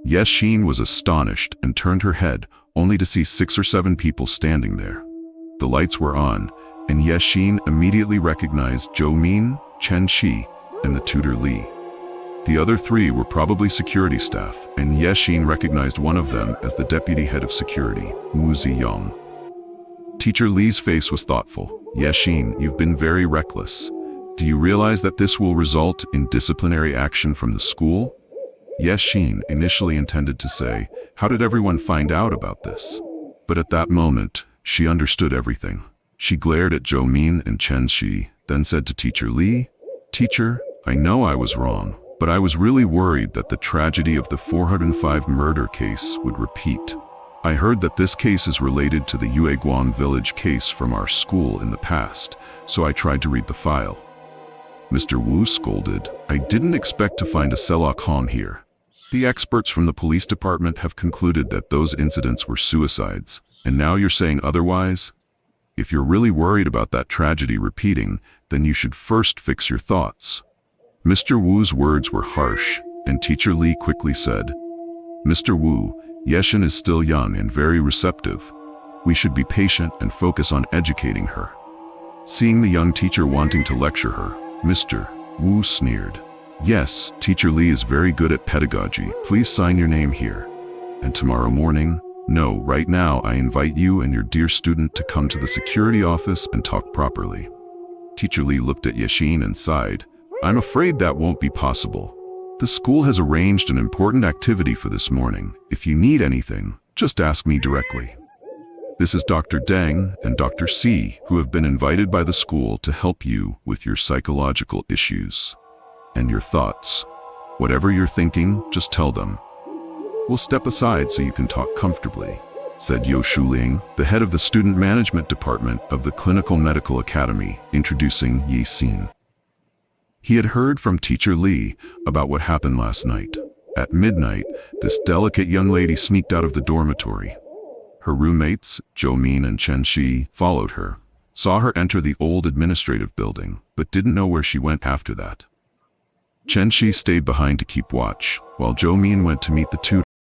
Yeshin was astonished and turned her head, only to see 6 or 7 people standing there. The lights were on, and Yeshin immediately recognized Zhou Min, Chen Shi, and the tutor Li. The other 3 were probably security staff, and Yeshin recognized one of them as the deputy head of security, Mu Ziyang. Teacher Li's face was thoughtful. Yeshin, you've been very reckless. Do you realize that this will result in disciplinary action from the school? Yeshin initially intended to say, how did everyone find out about this? But at that moment, she understood everything. She glared at Zhou Min and Chen Shi, then said to Teacher Li, "Teacher, I know I was wrong, but I was really worried that the tragedy of the 405 murder case would repeat. I heard that this case is related to the Yueguan village case from our school in the past, so I tried to read the file." Mr. Wu scolded, "I didn't expect to find a Selok here. The experts from the police department have concluded that those incidents were suicides, and now you're saying otherwise? If you're really worried about that tragedy repeating, then you should first fix your thoughts." Mr. Wu's words were harsh, and Teacher Li quickly said, "Mr. Wu, Yeshin is still young and very receptive. We should be patient and focus on educating her." Seeing the young teacher wanting to lecture her, Mr. Wu sneered. "Yes, Teacher Li is very good at pedagogy. Please sign your name here. And tomorrow morning, no, right now, I invite you and your dear student to come to the security office and talk properly." Teacher Li looked at Yeshin and sighed. "I'm afraid that won't be possible. The school has arranged an important activity for this morning. If you need anything, just ask me directly. This is Dr. Deng and Dr. C, who have been invited by the school to help you with your psychological issues and your thoughts. Whatever you're thinking, just tell them. We'll step aside so you can talk comfortably," said Yo Shuling, the head of the student management department of the Clinical Medical Academy, introducing Yi Xin. He had heard from Teacher Li about what happened last night. At midnight, this delicate young lady sneaked out of the dormitory. Her roommates, Zhou Min and Chen Shi, followed her, saw her enter the old administrative building, but didn't know where she went after that. Chen Shi stayed behind to keep watch, while Zhou Min went to meet the tutor.